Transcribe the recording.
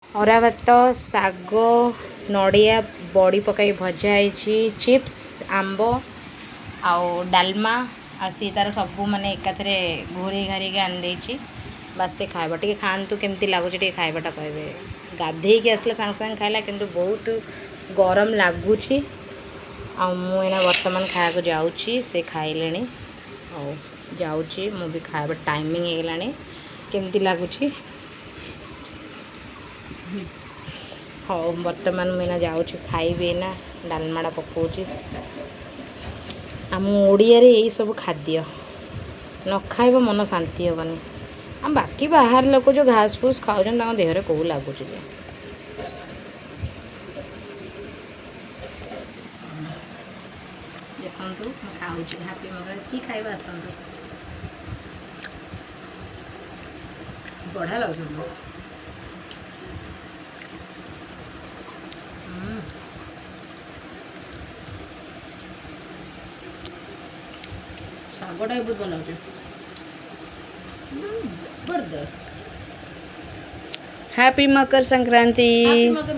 ଅରୁଆ ଭାତ ଶାଗ ନଡ଼ିଆ ବଡ଼ି ପକାଇ ଭଜା ହେଇଛି ଚିପ୍ସ ଆମ୍ବ ଆଉ ଡାଲମା ଆଉ ସିଏ ତାର ସବୁ ମାନେ ଏକାଥରେ ଘୋରେଇ ଘାରେଇକି ଆଣିଦେଇଛି ବାସ୍ ସେ ଖାଇବା ଟିକେ ଖାଆନ୍ତୁ କେମିତି ଲାଗୁଛି ଟିକେ ଖାଇବାଟା କହିବେ ଗାଧେଇକି ଆସିଲେ ସାଙ୍ଗେ ସାଙ୍ଗେ ଖାଇଲା କିନ୍ତୁ ବହୁତ ଗରମ ଲାଗୁଛି ଆଉ ମୁଁ ଏଇନା ବର୍ତ୍ତମାନ ଖାଇବାକୁ ଯାଉଛି ସେ ଖାଇଲେଣି ଆଉ ଯାଉଛି ମୁଁ ବି ଖାଇବା ଟାଇମିଂ ହେଇଗଲାଣି କେମିତି ଲାଗୁଛି ହଉ ବର୍ତ୍ତମାନ ମୁଁ ଏଇନା ଯାଉଛି ଖାଇବି ଏଇନା ଡାଲମାଟା ପକାଉଛି ଆମ ଓଡ଼ିଆରେ ଏଇସବୁ ଖାଦ୍ୟ ନ ଖାଇବ ମନ ଶାନ୍ତି ହେବନି ଆଉ ବାକି ବାହାର ଲୋକ ଯେଉଁ ଘାସ ଫୁସ ଖାଉଛନ୍ତି ତାଙ୍କ ଦେହରେ କେଉଁ ଲାଗୁଛି ଯେ ଦେଖନ୍ତୁ ମୁଁ ଖାଉଛି ହାପି ମଗର କି ଖାଇବା ଆସନ୍ତୁ ବଢ଼ିଆ ଲାଗୁଛି ଶାଗଟା ବି ବହୁତ ଭଲ ଲାଗୁଛି ଜବରଦସ୍ତ हैप्पी मकर संक्रांति। हैप्पी मकर